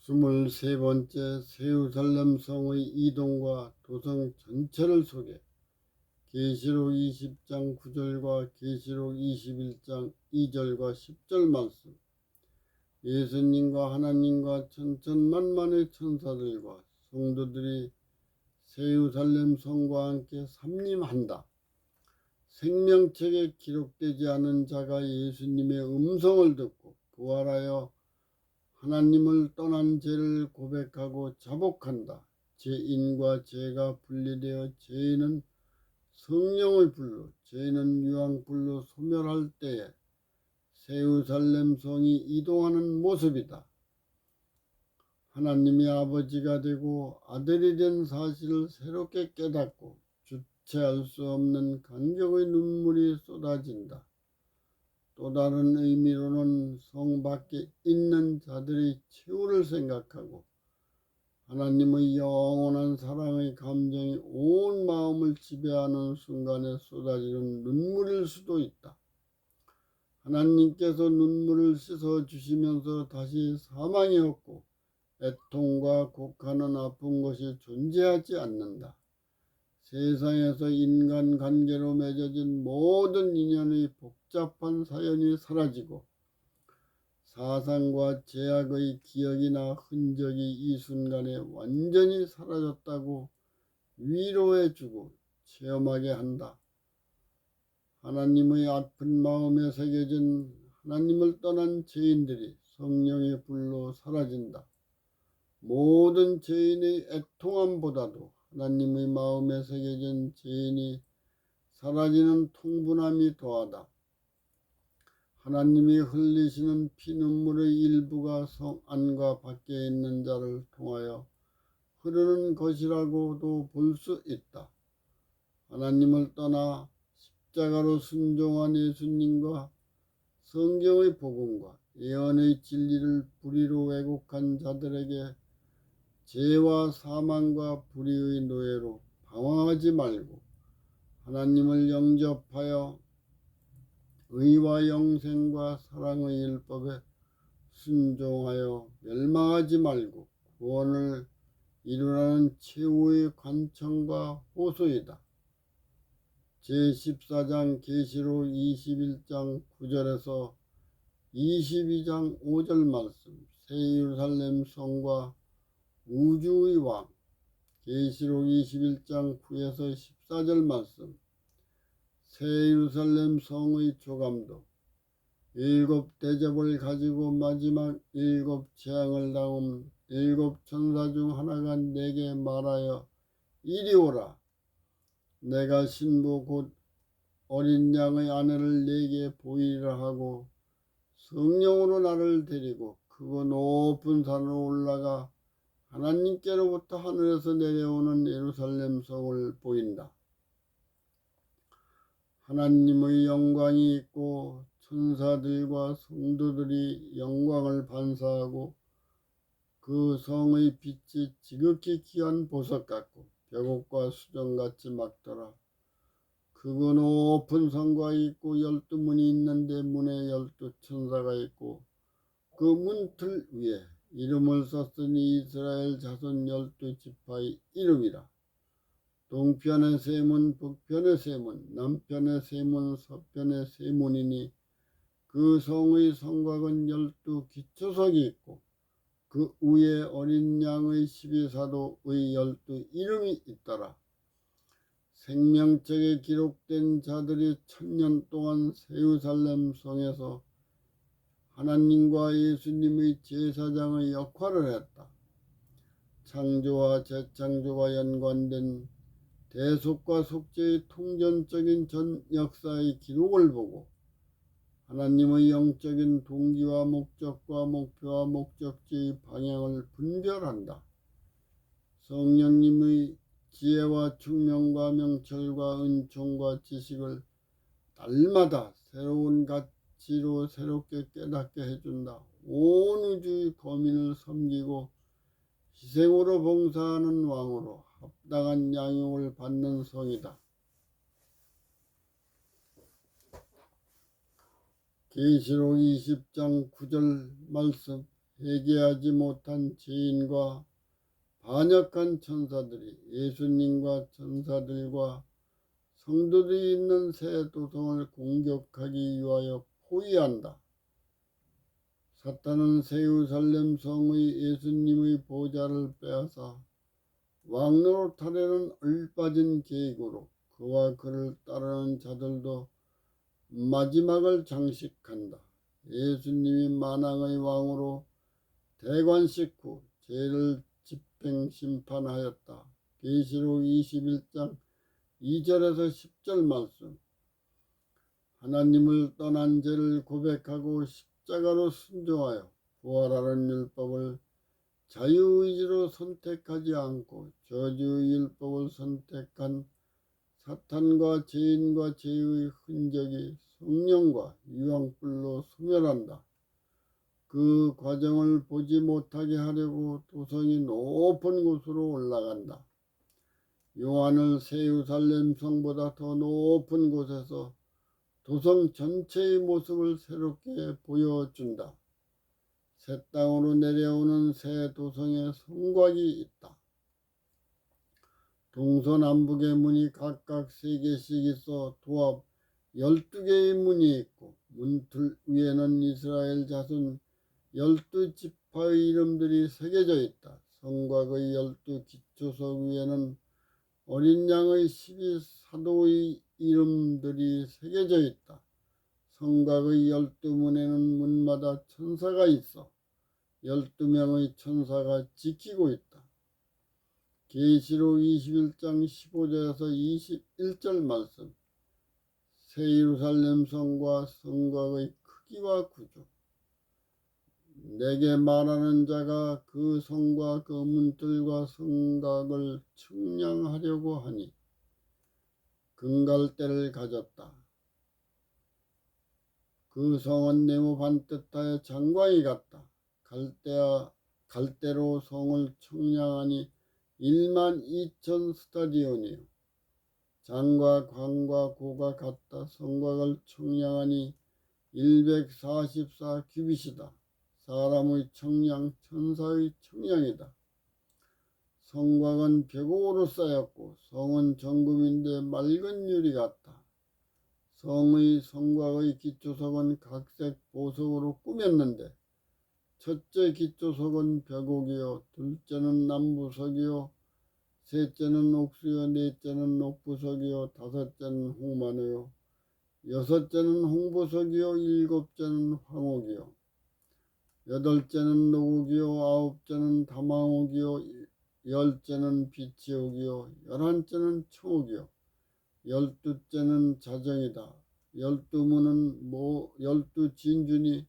23번째 세우살렘 성의 이동과 도성 전체를 소개. 계시록 20장 9절과 계시록 21장 2절과 10절 말씀. 예수님과 하나님과 천천만만의 천사들과 성도들이 세우살렘 성과 함께 삼림한다. 생명책에 기록되지 않은 자가 예수님의 음성을 듣고 부활하여 하나님을 떠난 죄를 고백하고 자복한다. 죄인과 죄가 분리되어 죄인은 성령의 불로, 죄인은 유황불로 소멸할 때에 세우살렘 성이 이동하는 모습이다. 하나님이 아버지가 되고 아들이 된 사실을 새롭게 깨닫고 주체할 수 없는 감격의 눈물이 쏟아진다. 또 다른 의미로는 성 밖에 있는 자들의 최후를 생각하고 하나님의 영원한 사랑의 감정이 온 마음을 지배하는 순간에 쏟아지는 눈물일 수도 있다. 하나님께서 눈물을 씻어주시면서 다시 사망이 없고 애통과 곡하는 아픈 것이 존재하지 않는다. 세상에서 인간관계로 맺어진 모든 인연의 복잡한 사연이 사라지고 사상과 제약의 기억이나 흔적이 이 순간에 완전히 사라졌다고 위로해주고 체험하게 한다. 하나님의 아픈 마음에 새겨진 하나님을 떠난 죄인들이 성령의 불로 사라진다. 모든 죄인의 애통함보다도 하나님의 마음에 새겨진 죄인이 사라지는 통분함이 더하다. 하나님이 흘리시는 피눈물의 일부가 성 안과 밖에 있는 자를 통하여 흐르는 것이라고도 볼 수 있다. 하나님을 떠나 십자가로 순종한 예수님과 성경의 복음과 예언의 진리를 불의로 왜곡한 자들에게 죄와 사망과 불의의 노예로 방황하지 말고 하나님을 영접하여 의와 영생과 사랑의 율법에 순종하여 멸망하지 말고 구원을 이루라는 최후의 관청과 호소이다. 제14장 계시록 21장 9절에서 22장 5절 말씀. 새 예루살렘 성과 우주의 왕. 계시록 21장 9에서 14절 말씀. 새 예루살렘 성의 조감도. 7 대접을 가지고 마지막 7 재앙을 당한 7 천사 중 하나가 내게 말하여 이리 오라. 내가 신부 곧 어린 양의 아내를 내게 보이리라 하고 성령으로 나를 데리고 크고 높은 산으로 올라가 하나님께로부터 하늘에서 내려오는 예루살렘 성을 보인다. 하나님의 영광이 있고 천사들과 성도들이 영광을 반사하고 그 성의 빛이 지극히 귀한 보석 같고 벽옥과 수정같이 막더라. 크고 높은 성곽이 있고 12문이 있는데 문에 12 천사가 있고 그 문틀 위에 이름을 썼으니 이스라엘 자손 12지파의 이름이라. 동편의 세 문, 북편의 세 문, 남편의 세 문, 서편의 세 문이니 그 성의 성곽은 12 기초석이 있고 그 위에 어린 양의 12사도의 12 이름이 있더라. 생명책에 기록된 자들이 1000년 동안 예루살렘 성에서 하나님과 예수님의 제사장의 역할을 했다. 창조와 재창조가 연관된 대속과 속죄의 통전적인 전 역사의 기록을 보고 하나님의 영적인 동기와 목적과 목표와 목적지의 방향을 분별한다. 성령님의 지혜와 충명과 명철과 은총과 지식을 날마다 새로운 가치로 새롭게 깨닫게 해준다. 온 우주의 거민을 섬기고 희생으로 봉사하는 왕으로 합당한 양육을 받는 성이다. 계시록 20장 9절 말씀. 회개하지 못한 죄인과 반역한 천사들이 예수님과 천사들과 성도들이 있는 새 도성을 공격하기 위하여 포위한다. 사탄은 새 예루살렘 성의 예수님의 보좌를 빼앗아 왕노릇하려는 얼빠진 계획으로 그와 그를 따르는 자들도 마지막을 장식한다. 예수님이 만왕의 왕으로 대관식 후 죄를 집행 심판하였다. 계시록 21장 2절에서 10절 말씀. 하나님을 떠난 죄를 고백하고 십자가로 순종하여 부활하는 율법을 자유의지로 선택하지 않고 저주의 율법을 선택한 사탄과 죄인과 죄의 흔적이 성령과 유황불로 소멸한다. 그 과정을 보지 못하게 하려고 도성이 높은 곳으로 올라간다. 요한을 새 예루살렘 성보다 더 높은 곳에서 도성 전체의 모습을 새롭게 보여준다. 새 땅으로 내려오는 새 도성에 성곽이 있다. 동서남북의 문이 각각 3개씩 있어 도합 12개의 문이 있고 문틀 위에는 이스라엘 자손 12지파의 이름들이 새겨져 있다. 성곽의 12기초석 위에는 어린 양의 12사도의 이름들이 새겨져 있다. 성곽의 12문에는 문마다 천사가 있어 12명의 천사가 지키고 있다. 계시록 21장 15절에서 21절 말씀. 새 예루살렘 성과 성곽의 크기와 구조. 내게 말하는 자가 그 성과 그 문들과 성곽을 측량하려고 하니 금갈대를 가졌다. 그 성은 네모 반듯하여 장광이 같다. 갈대로 성을 측량하니 12,000 스타디온이요. 장과 광과 고가 같다. 성곽을 측량하니 144 규빗이다. 사람의 청량, 천사의 청량이다. 성곽은 벽옥으로 쌓였고 성은 정금인데 맑은 유리 같다. 성곽의 기초석은 각색 보석으로 꾸몄는데 첫째 기초석은 벽옥이요, 둘째는 남부석이요, 셋째는 옥수요, 넷째는 옥부석이요, 다섯째는 홍마노요, 여섯째는 홍보석이요, 일곱째는 황옥이요, 여덟째는 노옥이요, 아홉째는 다망옥이요, 열째는 비치옥이요, 11째는 청옥이요, 12째는 자정이다. 12문은 12진주니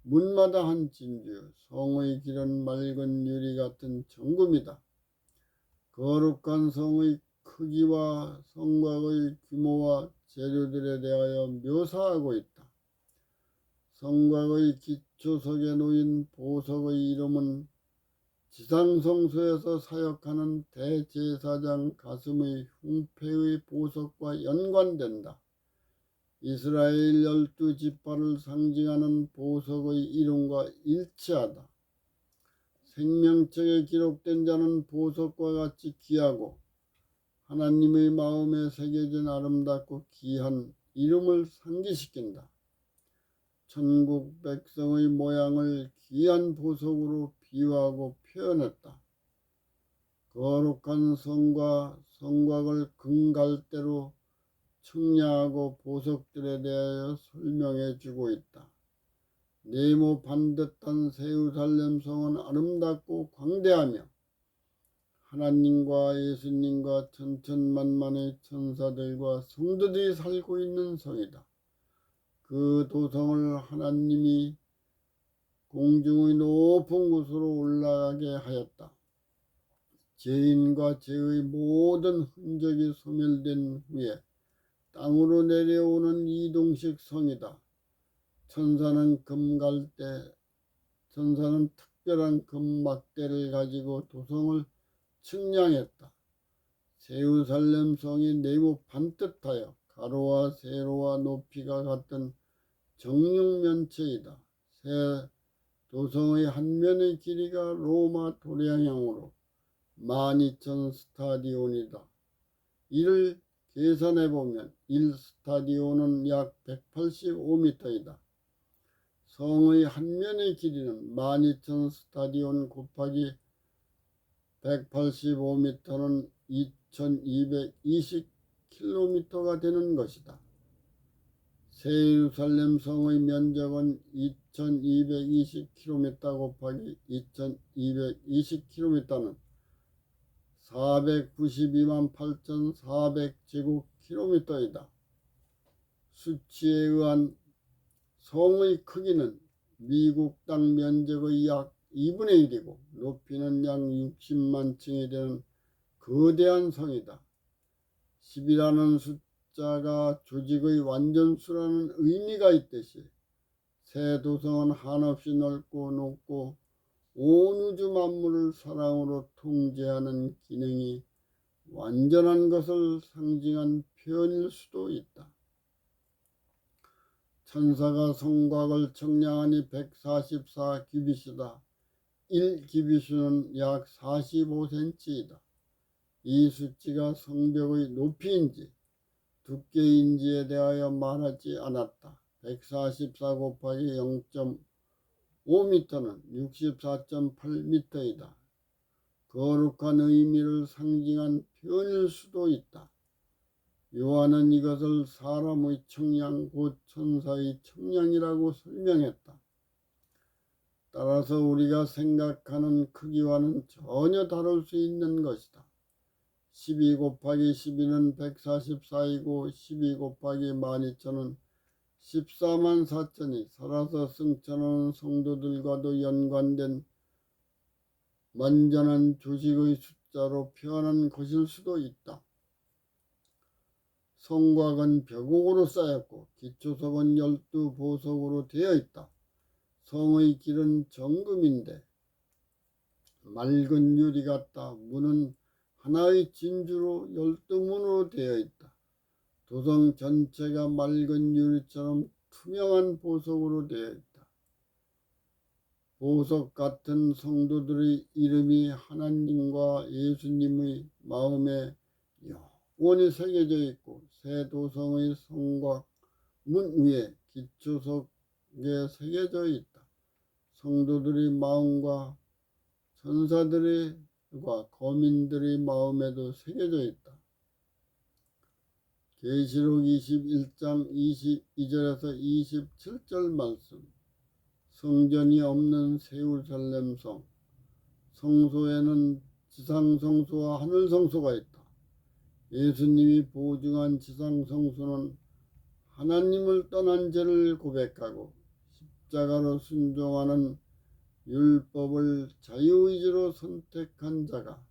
문마다 한 진주, 성의 길은 맑은 유리 같은 정금이다. 거룩한 성의 크기와 성곽의 규모와 재료들에 대하여 묘사하고 있다. 성곽의 기초석에 놓인 보석의 이름은 지상성소에서 사역하는 대제사장 가슴의 흉패의 보석과 연관된다. 이스라엘 12지파를 상징하는 보석의 이름과 일치하다. 생명책에 기록된 자는 보석과 같이 귀하고 하나님의 마음에 새겨진 아름답고 귀한 이름을 상기시킨다. 천국 백성의 모양을 귀한 보석으로 비유하고 표현했다. 거룩한 성과 성곽을 금갈대로 측량하고 보석들에 대하여 설명해 주고 있다. 네모 반듯한 새 예루살렘 성은 아름답고 광대하며 하나님과 예수님과 천천만만의 천사들과 성도들이 살고 있는 성이다. 그 도성을 하나님이 공중의 높은 곳으로 올라가게 하였다. 죄인과 죄의 모든 흔적이 소멸된 후에 땅으로 내려오는 이동식 성이다. 천사는 특별한 금막대를 가지고 도성을 측량했다. 새 예루살렘 성이 네모 반듯하여 가로와 세로와 높이가 같은 정육면체이다. 새 도성의 한 면의 길이가 로마 도량형으로 12,000 스타디온이다. 이를 계산해보면 1스타디온은 약 185m이다. 성의 한 면의 길이는 12,000 스타디온 곱하기 185m는 2220km가 되는 것이다. 새 예루살렘 성의 면적은 2220km 곱하기 2220km는 492만 8,400제곱킬로미터이다. 수치에 의한 성의 크기는 미국 땅 면적의 약 2분의 1이고 높이는 약 60만 층이 되는 거대한 성이다. 10이라는 숫자가 조직의 완전수라는 의미가 있듯이 새 도성은 한없이 넓고 높고 온 우주 만물을 사랑으로 통제하는 기능이 완전한 것을 상징한 표현일 수도 있다. 천사가 성곽을 청량하니 144규빗이다. 1규빗은 약 45cm이다. 이 수치가 성벽의 높이인지 두께인지에 대하여 말하지 않았다. 144 곱하기 0.5m는 64.8m이다. 거룩한 의미를 상징한 표현일 수도 있다. 요한은 이것을 사람의 청량 곧 천사의 청량이라고 설명했다. 따라서 우리가 생각하는 크기와는 전혀 다를 수 있는 것이다. 12 곱하기 12는 144이고 12 곱하기 12,000은 14만 4천이 살아서 승천하는 성도들과도 연관된 완전한 조직의 숫자로 표현한 것일 수도 있다. 성곽은 벽옥으로 쌓였고 기초석은 12보석으로 되어 있다. 성의 길은 정금인데 맑은 유리 같다. 문은 하나의 진주로 12문으로 되어 있다. 도성 전체가 맑은 유리처럼 투명한 보석으로 되어 있다. 보석 같은 성도들의 이름이 하나님과 예수님의 마음에 영원히 새겨져 있고 새 도성의 성곽 문 위에 기초석에 새겨져 있다. 성도들의 마음과 천사들과 거민들의 마음에도 새겨져 있다. 계시록 21장 22절에서 27절 말씀. 성전이 없는 새 예루살렘 성. 성소에는 지상 성소와 하늘 성소가 있다. 예수님이 보증한 지상 성소는 하나님을 떠난 죄를 고백하고 십자가로 순종하는 율법을 자유의지로 선택한 자가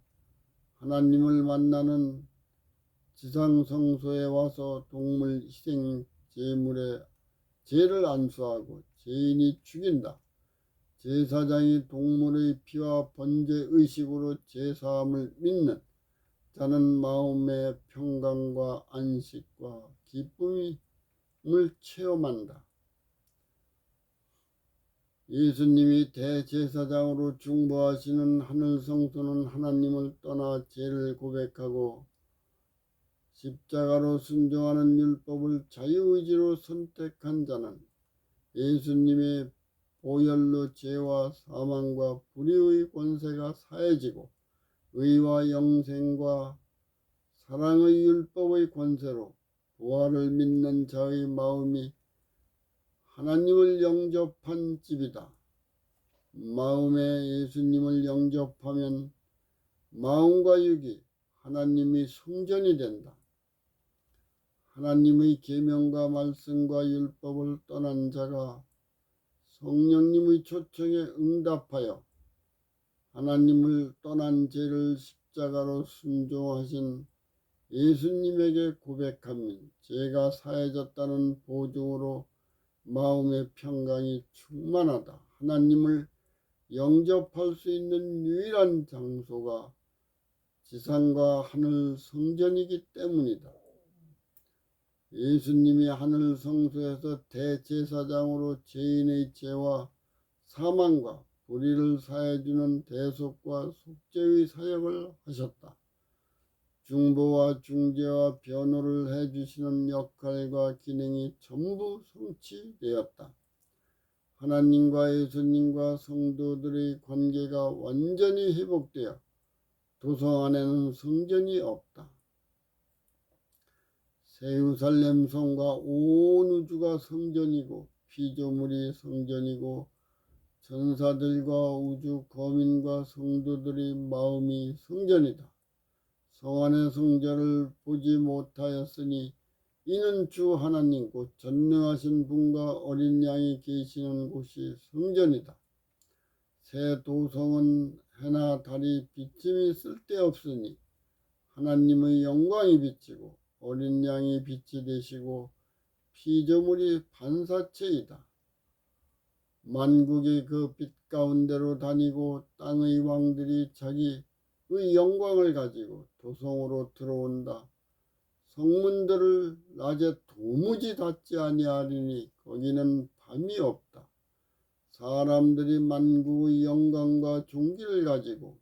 하나님을 만나는 지상 성소에 와서 동물 희생 제물에 죄를 안수하고 죄인이 죽인다. 제사장이 동물의 피와 번제 의식으로 제사함을 믿는 자는 마음의 평강과 안식과 기쁨을 체험한다. 예수님이 대제사장으로 중보하시는 하늘 성소는 하나님을 떠나 죄를 고백하고 십자가로 순종하는 율법을 자유의지로 선택한 자는 예수님의 보혈로 죄와 사망과 불의의 권세가 사해지고 의와 영생과 사랑의 율법의 권세로 부활을 믿는 자의 마음이 하나님을 영접한 집이다. 마음에 예수님을 영접하면 마음과 육이 하나님의 성전이 된다. 하나님의 계명과 말씀과 율법을 떠난 자가 성령님의 초청에 응답하여 하나님을 떠난 죄를 십자가로 순종하신 예수님에게 고백하면 죄가 사해졌다는 보증으로 마음의 평강이 충만하다. 하나님을 영접할 수 있는 유일한 장소가 지상과 하늘 성전이기 때문이다. 예수님이 하늘 성소에서 대제사장으로 죄인의 죄와 사망과 불의를 사해주는 대속과 속죄의 사역을 하셨다. 중보와 중재와 변호를 해주시는 역할과 기능이 전부 성취되었다. 하나님과 예수님과 성도들의 관계가 완전히 회복되어 도성 안에는 성전이 없다. 새 예루살렘 성과 온 우주가 성전이고 피조물이 성전이고 천사들과 우주 거민과 성도들의 마음이 성전이다. 성 안의 성전을 보지 못하였으니 이는 주 하나님 곧 전능하신 분과 어린 양이 계시는 곳이 성전이다. 새 도성은 해나 달이 비침이 쓸데없으니 하나님의 영광이 비치고 어린 양이 빛이 되시고 피조물이 반사체이다. 만국이 그 빛 가운데로 다니고 땅의 왕들이 자기의 영광을 가지고 도성으로 들어온다. 성문들을 낮에 도무지 닫지 아니하리니 거기는 밤이 없다. 사람들이 만국의 영광과 존귀를 가지고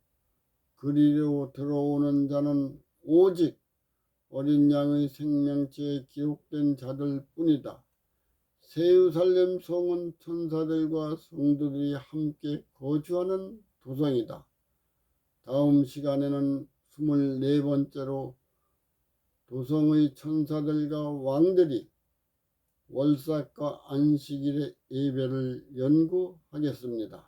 그리로 들어오는 자는 오직 어린 양의 생명체에 기록된 자들 뿐이다. 새 예루살렘 성은 천사들과 성도들이 함께 거주하는 도성이다. 다음 시간에는 24번째로 도성의 천사들과 왕들이 월삭과 안식일의 예배를 연구하겠습니다.